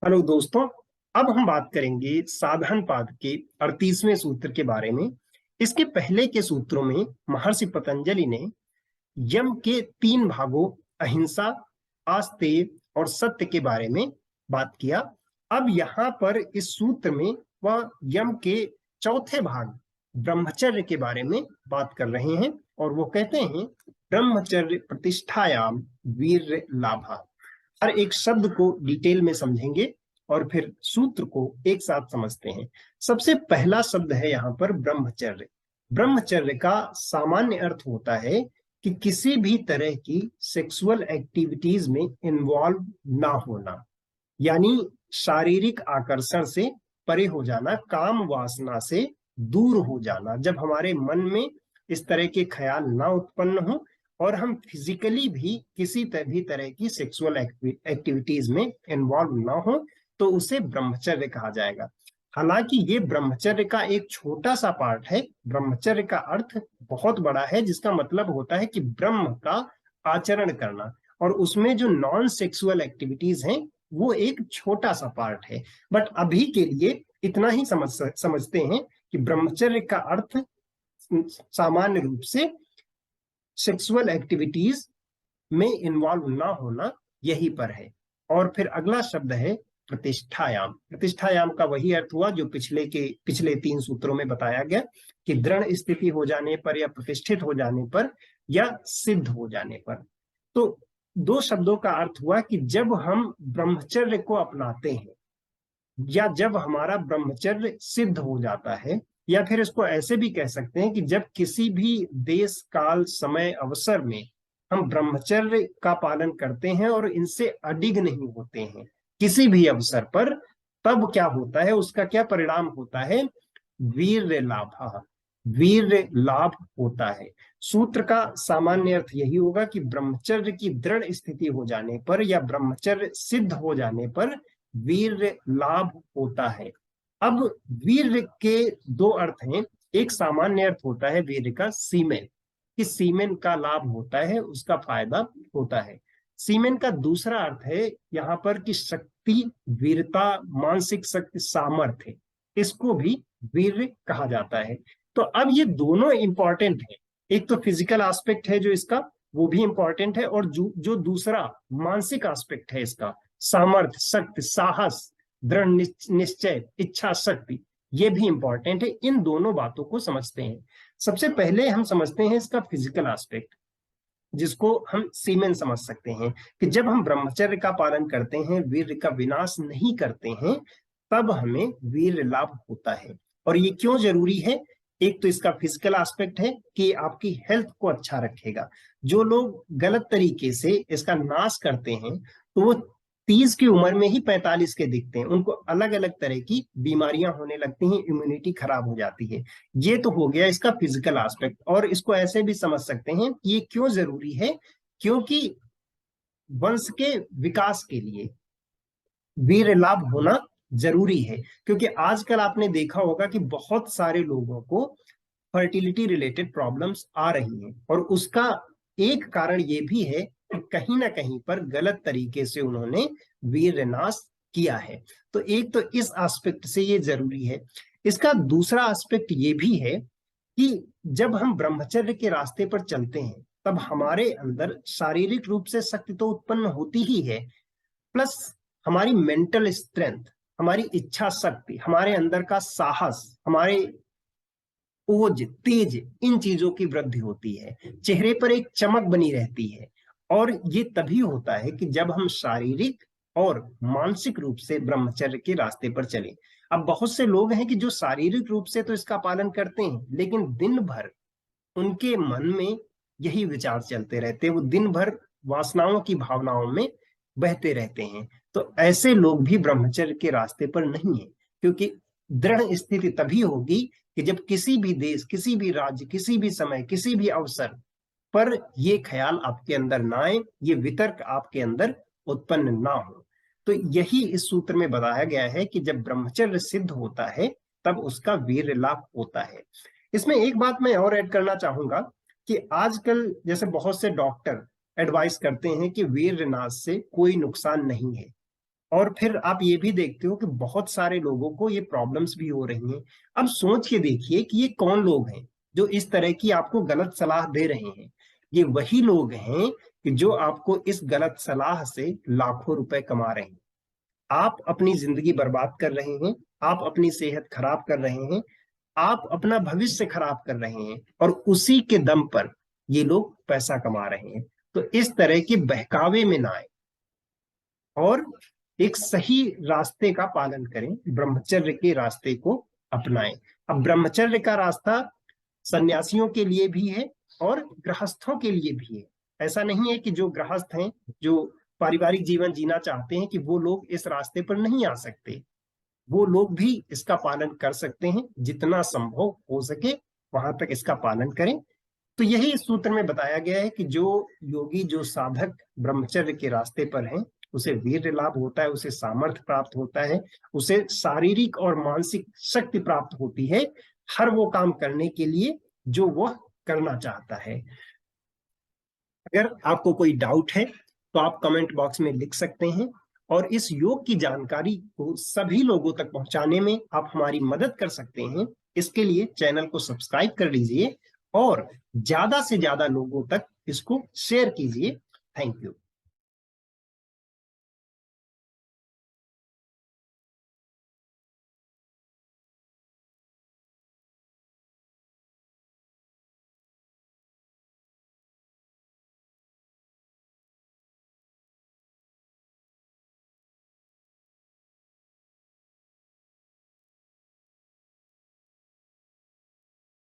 Hello दोस्तों। अब हम बात करेंगे साधन पाद के 38वें सूत्र के बारे में। इसके पहले के सूत्रों में महर्षि पतंजलि ने यम के 3 भागों अहिंसा, आस्तेय और सत्य के बारे में बात किया। अब यहाँ पर इस सूत्र में वह यम के चौथे भाग ब्रह्मचर्य के बारे में बात कर रहे हैं और वो कहते हैं ब्रह्मचर्य प्रतिष्ठायाम वीर्य लाभा। हर एक शब्द को डिटेल में समझेंगे और फिर सूत्र को एक साथ समझते हैं। सबसे पहला शब्द है यहाँ पर ब्रह्मचर्य। ब्रह्मचर्य का सामान्य अर्थ होता है कि किसी भी तरह की सेक्सुअल एक्टिविटीज में इन्वॉल्व ना होना, यानी शारीरिक आकर्षण से परे हो जाना, काम वासना से दूर हो जाना। जब हमारे मन में इस तरह के ख्याल ना उत्पन्न हो और हम फिजिकली भी किसी भी तरह की सेक्सुअल एक्टिविटीज में इन्वॉल्व ना हो तो उसे ब्रह्मचर्य कहा जाएगा। हालांकि ये ब्रह्मचर्य का एक छोटा सा पार्ट है। ब्रह्मचर्य का अर्थ बहुत बड़ा है, जिसका मतलब होता है कि ब्रह्म का आचरण करना, और उसमें जो नॉन सेक्सुअल एक्टिविटीज हैं वो एक छोटा सा पार्ट है। बट अभी के लिए इतना ही समझते हैं कि ब्रह्मचर्य का अर्थ सामान्य रूप से सेक्सुअल एक्टिविटीज में इन्वॉल्व ना होना यही पर है। और फिर अगला शब्द है प्रतिष्ठायाम। प्रतिष्ठायाम का वही अर्थ हुआ जो पिछले 3 सूत्रों में बताया गया कि दृढ़ स्थिति हो जाने पर या प्रतिष्ठित हो जाने पर या सिद्ध हो जाने पर। तो 2 शब्दों का अर्थ हुआ कि जब हम ब्रह्मचर्य को अपनाते हैं या जब हमारा ब्रह्मचर्य सिद्ध हो जाता है, या फिर इसको ऐसे भी कह सकते हैं कि जब किसी भी देश काल समय अवसर में हम ब्रह्मचर्य का पालन करते हैं और इनसे अडिग नहीं होते हैं किसी भी अवसर पर, तब क्या होता है, उसका क्या परिणाम होता है? वीर्य लाभ। वीर्य लाभ होता है। सूत्र का सामान्य अर्थ यही होगा कि ब्रह्मचर्य की दृढ़ स्थिति हो जाने पर या ब्रह्मचर्य सिद्ध हो जाने पर वीर्य लाभ होता है। अब वीर्य के 2 अर्थ हैं। एक सामान्य अर्थ होता है वीर्य का सीमेन, कि सीमेन का लाभ होता है, उसका फायदा होता है। सीमेन का दूसरा अर्थ है यहाँ पर कि शक्ति, वीरता, मानसिक शक्ति, सामर्थ्य, इसको भी वीर्य कहा जाता है। तो अब ये दोनों इंपॉर्टेंट है। एक तो फिजिकल एस्पेक्ट है जो इसका, वो भी इंपॉर्टेंट है, और जो दूसरा मानसिक एस्पेक्ट है इसका, सामर्थ्य, शक्ति, साहस, दृढ़ निश्चय, इच्छा शक्ति, ये भी इंपॉर्टेंट है। इन दोनों बातों को समझते हैं। सबसे पहले हम समझते हैं इसका फिजिकल एस्पेक्ट, जिसको हम सीमेन समझ सकते हैं कि जब हम ब्रह्मचर्य का पालन करते हैं, वीर्य का विनाश नहीं करते हैं, तब हमें वीर्य लाभ होता है। और ये क्यों जरूरी है? एक तो इसका फिजिकल एस्पेक्ट है कि आपकी हेल्थ को अच्छा रखेगा। जो लोग गलत तरीके से इसका नाश करते हैं तो वो 30 की उम्र में ही 45 के दिखते हैं, उनको अलग अलग तरह की बीमारियां होने लगती हैं, इम्यूनिटी खराब हो जाती है। ये तो हो गया इसका फिजिकल एस्पेक्ट। और इसको ऐसे भी समझ सकते हैं कि ये क्यों जरूरी है, क्योंकि वंश के विकास के लिए वीर लाभ होना जरूरी है। क्योंकि आजकल आपने देखा होगा कि बहुत सारे लोगों को फर्टिलिटी रिलेटेड प्रॉब्लम्स आ रही हैं, और उसका एक कारण ये भी है कि कहीं ना कहीं पर गलत तरीके से उन्होंने वीर्य नाश किया है। तो एक तो इस एस्पेक्ट से ये जरूरी है। इसका दूसरा एस्पेक्ट ये भी है कि जब हम ब्रह्मचर्य के रास्ते पर चलते हैं तब हमारे अंदर शारीरिक रूप से शक्ति तो उत्पन्न होती ही है, प्लस हमारी मेंटल स्ट्रेंथ, हमारी इच्छा शक्ति, हमारे अंदर का साहस, हमारे ओज, तेज, इन चीजों की वृद्धि होती है। चेहरे पर एक चमक बनी रहती है। और ये तभी होता है कि जब हम शारीरिक और मानसिक रूप से ब्रह्मचर्य के रास्ते पर चले। अब बहुत से लोग हैं कि जो शारीरिक रूप से तो इसका पालन करते हैं, लेकिन दिन भर उनके मन में यही विचार चलते रहते हैं, वो दिन भर वासनाओं की भावनाओं में बहते रहते हैं। तो ऐसे लोग भी ब्रह्मचर्य के रास्ते पर नहीं है। क्योंकि दृढ़ स्थिति तभी होगी कि जब किसी भी देश, किसी भी राज्य, किसी भी समय, किसी भी अवसर पर ये ख्याल आपके अंदर ना आए, ये वितर्क आपके अंदर उत्पन्न ना हो। तो यही इस सूत्र में बताया गया है कि जब ब्रह्मचर्य सिद्ध होता है तब उसका वीर्य लाभ होता है। इसमें एक बात मैं और ऐड करना चाहूंगा कि आजकल जैसे बहुत से डॉक्टर एडवाइस करते हैं कि वीर्य नाश से कोई नुकसान नहीं है। और फिर आप ये भी देखते हो कि बहुत सारे लोगों को ये प्रॉब्लम्स भी हो रही हैं। अब सोच के देखिए कि ये कौन लोग हैं जो इस तरह की आपको गलत सलाह दे रहे हैं। ये वही लोग हैं कि जो आपको इस गलत सलाह से लाखों रुपए कमा रहे हैं। आप अपनी जिंदगी बर्बाद कर रहे हैं, आप अपनी सेहत खराब कर रहे हैं, आप अपना भविष्य खराब कर रहे हैं, और उसी के दम पर ये लोग पैसा कमा रहे हैं। तो इस तरह के बहकावे में ना आए और एक सही रास्ते का पालन करें, ब्रह्मचर्य के रास्ते को अपनाएं। अब ब्रह्मचर्य का रास्ता सन्यासियों के लिए भी है और गृहस्थों के लिए भी है। ऐसा नहीं है कि जो गृहस्थ हैं, जो पारिवारिक जीवन जीना चाहते हैं, कि वो लोग इस रास्ते पर नहीं आ सकते। वो लोग भी इसका पालन कर सकते हैं, जितना संभव हो सके वहां तक इसका पालन करें। तो यही इस सूत्र में बताया गया है कि जो योगी, जो साधक ब्रह्मचर्य के रास्ते पर हैं, उसे वीर्य लाभ होता है, उसे सामर्थ्य प्राप्त होता है, उसे शारीरिक और मानसिक शक्ति प्राप्त होती है हर वो काम करने के लिए जो वह करना चाहता है। अगर आपको कोई डाउट है तो आप कमेंट बॉक्स में लिख सकते हैं, और इस योग की जानकारी को सभी लोगों तक पहुंचाने में आप हमारी मदद कर सकते हैं। इसके लिए चैनल को सब्सक्राइब कर लीजिए और ज्यादा से ज्यादा लोगों तक इसको शेयर कीजिए। Thank you.